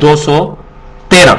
213।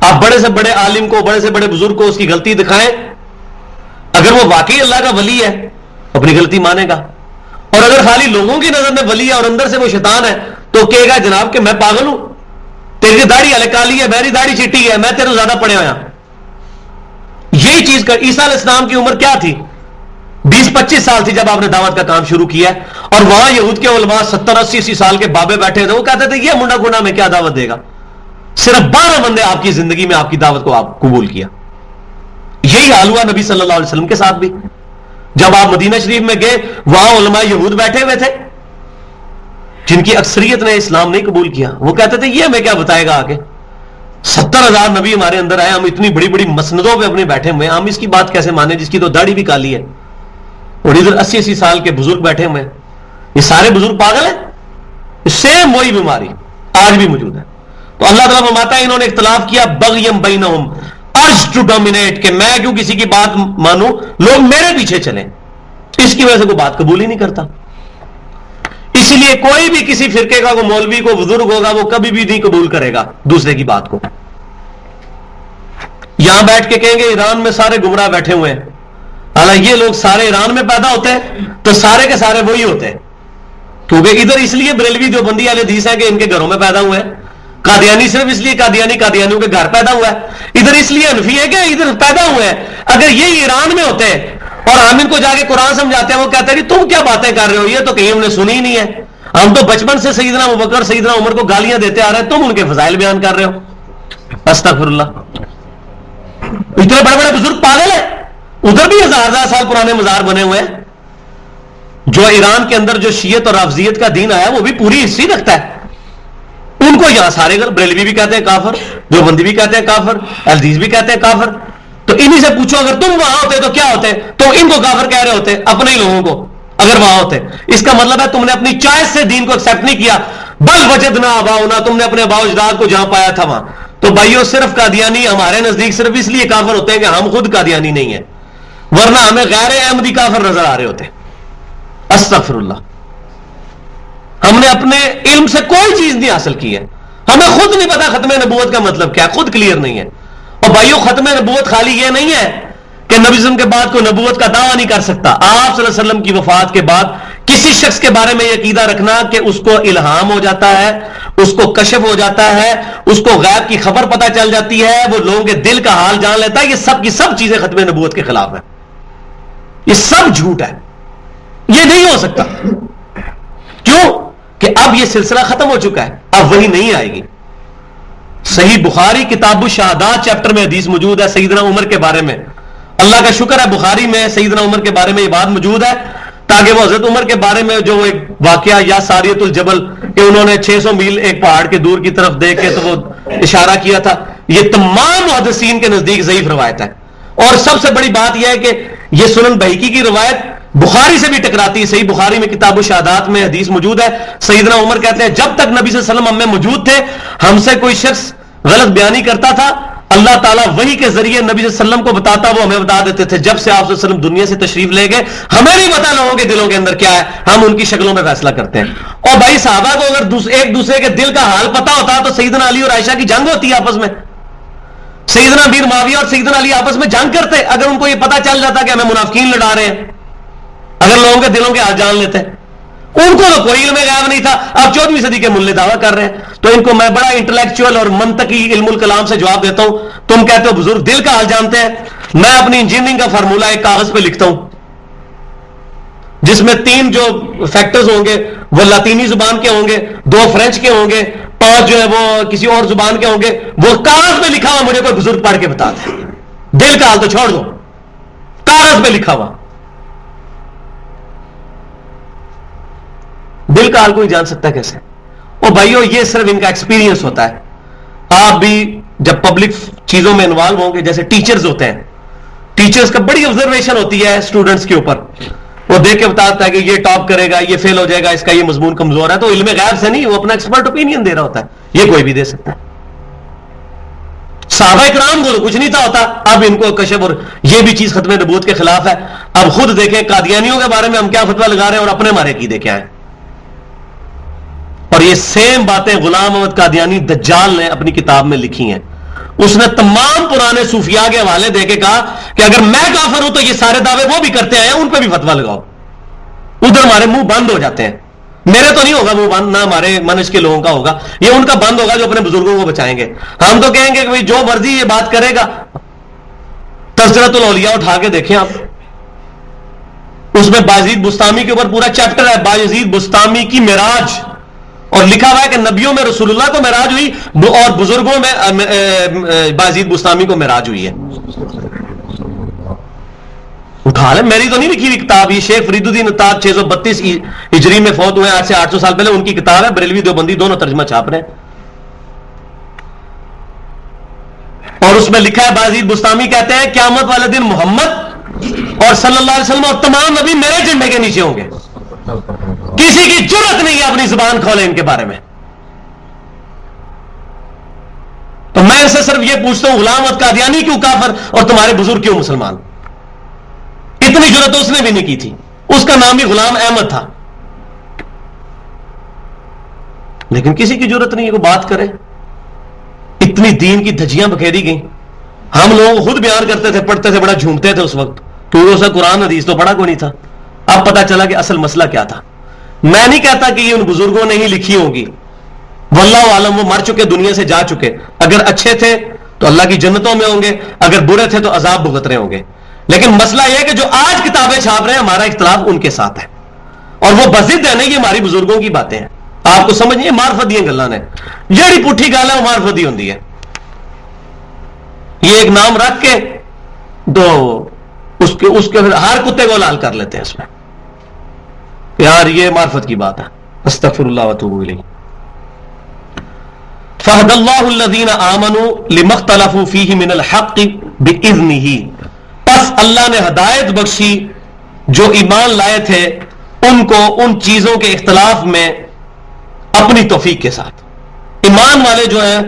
آپ بڑے سے بڑے عالم کو, بڑے سے بڑے بزرگ کو اس کی غلطی دکھائیں, اگر وہ واقعی اللہ کا ولی ہے اپنی غلطی مانے گا, اور اگر خالی لوگوں کی نظر میں ولی ہے اور اندر سے وہ شیطان ہے تو کہے گا جناب کہ میں پاگل ہوں, تیری داڑھی الگ کالی ہے, میری داڑھی چٹی ہے, میں تیرے زیادہ پڑھے ہویا. یہی چیز کر. عیسیٰ علیہ السلام کی عمر کیا تھی؟ 20-25 سال تھی جب آپ نے دعوت کا کام شروع کیا, اور وہاں یہود کے علماء 70-80 سال کے بابے بیٹھے تھے, وہ کہتے تھے یہ منڈا گنڈا میں کیا دعوت دے گا. صرف 12 بندے آپ کی زندگی میں آپ کی دعوت کو آپ قبول کیا. یہی حال ہوا نبی صلی اللہ علیہ وسلم کے ساتھ بھی. جب آپ مدینہ شریف میں گئے, وہاں علماء یہود بیٹھے ہوئے تھے جن کی اکثریت نے اسلام نہیں قبول کیا. وہ کہتے تھے یہ ہمیں کیا بتائے گا آگے, 70,000 نبی ہمارے اندر آئے, ہم اتنی بڑی بڑی مسندوں پہ اپنے بیٹھے ہوئے, ہم اس کی بات کیسے مانیں جس کی تو داڑھی بھی کالی ہے, اور ادھر 80-80 سال کے بزرگ بیٹھے ہوئے ہیں. یہ سارے بزرگ پاگل ہیں. سیم وہی بیماری آج بھی موجود ہے. تو اللہ تعالیٰ فرماتا ہے انہوں نے اختلاف کیا بغیم بینہم, ارج ٹو ڈومینیٹ, کہ میں کیوں کسی کی بات مانوں, لوگ میرے پیچھے چلیں. اس کی وجہ سے کوئی بات قبول ہی نہیں کرتا. اسی لیے کوئی بھی کسی فرقے کا کوئی مولوی کو بزرگ ہوگا وہ کبھی بھی نہیں قبول کرے گا دوسرے کی بات کو. یہاں بیٹھ کے کہیں گے ایران میں سارے گمراہ بیٹھے ہوئے ہیں, حالانکہ یہ لوگ سارے ایران میں پیدا ہوتے ہیں تو سارے کے سارے وہی ہوتے ہیں, کیونکہ ادھر اس لیے بریلوی جو بندی والے حدیث ہیں کہ ان کے گھروں میں پیدا ہوئے ہیں, قادیانی صرف اس لیے قادیانیوں کے گھر پیدا ہوا ہے, ادھر اس لیے حنفی ہے کہ ادھر پیدا ہوئے ہیں. اگر یہ ایران میں ہوتے ہیں اور ہم ان کو جا کے قرآن سمجھاتے ہیں, وہ کہتے ہیں کہ تم کیا باتیں کر رہے ہو, یہ تو کہیں ہم نے سنی ہی نہیں ہے, ہم تو بچپن سے سیدنا ابوبکر سیدنا عمر کو گالیاں دیتے آ رہے ہیں, تم ان کے فضائل بیان کر رہے ہو. استغفر اللہ. اتنے بڑے بڑے بزرگ پاگل ہیں. ادھر بھی 1000 سال پرانے مزار بنے ہوئے ہیں. جو ایران کے اندر جو شیعت اور رافضیت کا دین آیا وہ بھی پوری ہسٹری رکھتا ہے. ان کو یہاں سارے بریلوی بھی کہتے ہیں کافر, دیوبندی بھی کہتے ہیں کافر, الدیز بھی کہتے ہیں کافر. تو انہی سے پوچھو اگر تم وہاں ہوتے تو کیا ہوتے, تو ان کو کافر کہہ رہے ہوتے اپنے ہی لوگوں کو اگر وہاں ہوتے. اس کا مطلب ہے تم نے اپنی چوائس سے دین کو ایکسپٹ نہیں کیا, بل وجدنا آباؤنا, تم نے اپنے آباء و اجداد کو جہاں پایا تھا وہاں. تو بھائیو صرف قادیانی ہمارے نزدیک صرف اس لیے کافر ہوتے ہیں کہ ہم خود قادیانی نہیں ہیں, ورنہ ہمیں غیر احمدی کافر نظر آ رہے ہوتے. استغفر اللہ. ہم نے اپنے علم سے کوئی چیز نہیں حاصل کی ہے, ہمیں خود نہیں پتا ختم نبوت کا مطلب کیا, خود کلیئر نہیں ہے. اور بھائیو ختم نبوت خالی یہ نہیں ہے کہ نبی صلی اللہ علیہ وسلم کے بعد کوئی نبوت کا دعویٰ نہیں کر سکتا. آپ صلی اللہ علیہ وسلم کی وفات کے بعد کسی شخص کے بارے میں یہ عقیدہ رکھنا کہ اس کو الہام ہو جاتا ہے, اس کو کشف ہو جاتا ہے, اس کو غیب کی خبر پتہ چل جاتی ہے, وہ لوگوں کے دل کا حال جان لیتا ہے, یہ سب کی سب چیزیں ختم نبوت کے خلاف ہیں. یہ سب جھوٹ ہے, یہ نہیں ہو سکتا. کیوں کہ اب یہ سلسلہ ختم ہو چکا ہے, اب وہی نہیں آئے گی. صحیح بخاری کتاب الشہادات چیپٹر میں حدیث موجود ہے سیدنا عمر کے بارے میں. اللہ کا شکر ہے بخاری میں سیدنا عمر کے بارے میں یہ بات موجود ہے, تاکہ وہ حضرت عمر کے بارے میں جو ایک واقعہ یا ساریت الجبل کہ انہوں نے 600 میل ایک پہاڑ کے دور کی طرف دیکھ کے تو وہ اشارہ کیا تھا, یہ تمام محدثین کے نزدیک ضعیف روایت ہے. اور سب سے بڑی بات یہ ہے کہ یہ سنن بہیقی کی روایت بخاری سے بھی ٹکراتی ہے. صحیح بخاری میں کتاب الشہادات میں حدیث موجود ہے, سیدنا عمر کہتے ہیں جب تک نبی صلی اللہ علیہ وسلم ہم میں موجود تھے, ہم سے کوئی شخص غلط بیانی کرتا تھا, اللہ تعالیٰ وحی کے ذریعے نبی صلی اللہ علیہ وسلم کو بتاتا, وہ ہمیں بتا دیتے تھے. جب سے آپ صلی اللہ علیہ وسلم دنیا سے تشریف لے گئے, ہمیں نہیں پتا لوگوں کے دلوں کے اندر کیا ہے, ہم ان کی شکلوں میں فیصلہ کرتے ہیں. اور بھائی صحابہ کو اگر ایک دوسرے کے دل کا حال پتا ہوتا تو سیدنا علی اور عائشہ کی جنگ ہوتی ہے آپس میں. سیدنا امیر معاویہ اور سیدنا علی آپس میں جنگ کرتے اگر ان کو یہ پتا چل جاتا کہ ہمیں منافقین لڑا رہے ہیں, اگر لوگوں کے دلوں کے حال جان لیتے. ان کو تو کوئی علم غیب نہیں تھا. اب 14ویں صدی کے ملے دعویٰ کر رہے ہیں. تو ان کو میں بڑا انٹلیکچوئل اور منطقی علم الکلام سے جواب دیتا ہوں. تم کہتے ہو بزرگ دل کا حال جانتے ہیں, میں اپنی انجینئرنگ کا فارمولہ ایک کاغذ پہ لکھتا ہوں جس میں 3 جو فیکٹرز ہوں گے وہ لاطینی زبان کے ہوں گے, 2 فرینچ کے ہوں گے, 5 جو ہے وہ کسی اور زبان کے ہوں گے. وہ کاغذ پہ لکھا ہوا مجھے کوئی بزرگ پڑھ کے بتا دے. دل کا حال تو چھوڑ دو, کاغذ پہ لکھا ہوا. دل کا حال کوئی جان سکتا ہے کیسے؟ اور بھائیو یہ صرف ان کا ایکسپیرینس ہوتا ہے. آپ بھی جب پبلک چیزوں میں انوالو ہوں گے, جیسے ٹیچرز ہوتے ہیں, ٹیچرز کا بڑی آبزرویشن ہوتی ہے اسٹوڈنٹس کے اوپر, وہ دیکھ کے بتاتا ہے کہ یہ ٹاپ کرے گا, یہ فیل ہو جائے گا, اس کا یہ مضمون کمزور ہے. تو علم غیب سے نہیں, وہ اپنا ایکسپرٹ اوپینین دے رہا ہوتا ہے, یہ کوئی بھی دے سکتا ہے. صحابہ کرام کو تو کچھ نہیں تھا ہوتا, اب ان کو کشف, اور یہ بھی چیز ختم نبوت کے خلاف ہے. اب خود دیکھیں قادیانیوں کے بارے میں ہم کیا فتویٰ لگا رہے ہیں اور اپنے ہمارے عقیدے کیا ہیں. اور یہ سیم باتیں غلام احمد قادیانی دجال نے اپنی کتاب میں لکھی ہیں. اس نے تمام پرانے صوفیاء کے حوالے دے کے کہا کہ اگر میں کافر ہوں تو یہ سارے دعوے وہ بھی کرتے ہیں، ان پہ بھی فتویٰ لگاؤ. ادھر ہمارے منہ بند ہو جاتے ہیں. میرے تو نہیں ہوگا منہ بند، نہ ہمارے منج کے لوگوں کا ہوگا، یہ ان کا بند ہوگا جو اپنے بزرگوں کو بچائیں گے. ہم تو کہیں گے کہ جو مرضی یہ بات کرے گا. تذکرۃ الاولیاء اٹھا کے دیکھیں آپ، اس میں بایزید بستامی کے اوپر پورا چیپٹر ہے، بایزید بستامی کی معراج، اور لکھا ہوا ہے کہ نبیوں میں رسول اللہ کو معراج ہوئی اور بزرگوں میں بایزید بستامی کو معراج ہوئی ہے. اٹھا لیں، میری تو نہیں لکھی ہوئی کتاب، یہ شیخ فرید الدین اتار 632 ہجری میں فوت ہوئے، آج سے 800 سال پہلے، ان کی کتاب ہے، بریلوی دیوبندی دونوں ترجمہ چھاپ رہے ہیں. اور اس میں لکھا ہے بایزید بستامی کہتے ہیں قیامت والے دن محمد اور صلی اللہ علیہ وسلم اور تمام نبی میرے جھنڈے کے نیچے ہوں گے. کسی کی جرت نہیں ہے اپنی زبان کھولے ان کے بارے میں. تو میں ان سے صرف یہ پوچھتا ہوں، غلام احمد قادیانی کیوں کافر اور تمہارے بزرگ کیوں مسلمان؟ اتنی جرت اس نے بھی نہیں کی تھی، اس کا نام بھی غلام احمد تھا، لیکن کسی کی جرت نہیں ہے کہ بات کرے. اتنی دین کی دھجیاں بکھیری گئیں. ہم لوگ خود بیان کرتے تھے، پڑھتے تھے، بڑا جھومتے تھے اس وقت، کیونکہ اسے قرآن حدیث تو پڑھا کوئی نہیں تھا. اب پتا چلا کہ اصل مسئلہ کیا تھا. میں نہیں کہتا کہ یہ ان بزرگوں نے ہی لکھی ہوگی، واللہ عالم، وہ مر چکے، دنیا سے جا چکے. اگر اچھے تھے تو اللہ کی جنتوں میں ہوں گے، اگر برے تھے تو عذاب بھگت رہے ہوں گے. لیکن مسئلہ یہ ہے کہ جو آج کتابیں چھاپ رہے ہیں، ہمارا اختلاف ان کے ساتھ ہے، اور وہ بضد ہے نہیں، یہ ہماری بزرگوں کی باتیں ہیں. آپ کو سمجھ نہیں، معرفت دی گلاں نے، جیڑی پٹھی گل ہے وہ معرفت دی ہوندی ہے. یہ ایک نام رکھ کے تو اس کے ہر کتے کو لال کر لیتے ہیں اس میں، یار یہ معرفت کی بات ہے. استغفر اللہ واتوب الیہ. فہد اللہ الذین آمنوا لما اختلفوا فیہ من الحق باذنہ، پس اللہ نے ہدایت بخشی جو ایمان لائے تھے ان کو ان چیزوں کے اختلاف میں اپنی توفیق کے ساتھ. ایمان والے جو ہیں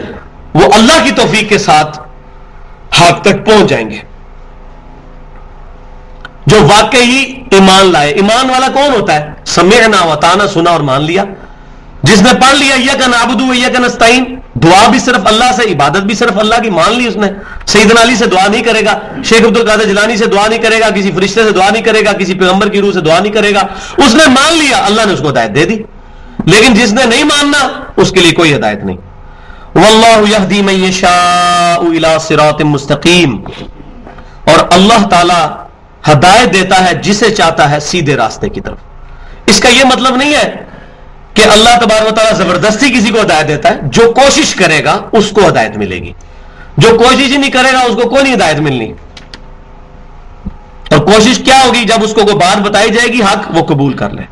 وہ اللہ کی توفیق کے ساتھ حق تک پہنچ جائیں گے. جو واقعی ایمان لائے. ایمان والا کون ہوتا ہے؟ سمعنا وطانا، سنا اور مان لیا. جس نے پڑھ لیا ایاک نعبد و ایاک نستعین، دعا بھی صرف اللہ سے، عبادت بھی صرف اللہ کی، مان لی اس نے. سیدنا علی سے دعا نہیں کرے گا، شیخ عبد القادر جیلانی سے دعا نہیں کرے گا، کسی فرشتے سے دعا نہیں کرے گا، کسی پیغمبر کی روح سے دعا نہیں کرے گا. اس نے مان لیا، اللہ نے اس کو ہدایت دے دی. لیکن جس نے نہیں ماننا اس کے لیے کوئی ہدایت نہیں. واللہ یہدی من یشاء الی صراط مستقیم، اور اللہ تعالی ہدایت دیتا ہے جسے چاہتا ہے سیدھے راستے کی طرف. اس کا یہ مطلب نہیں ہے کہ اللہ تبارک و تعالیٰ زبردستی کسی کو ہدایت دیتا ہے. جو کوشش کرے گا اس کو ہدایت ملے گی، جو کوشش ہی نہیں کرے گا اس کو کوئی نہیں ہدایت ملنی. اور کوشش کیا ہوگی؟ جب اس کو کوئی بات بتائی جائے گی حق، وہ قبول کر لے.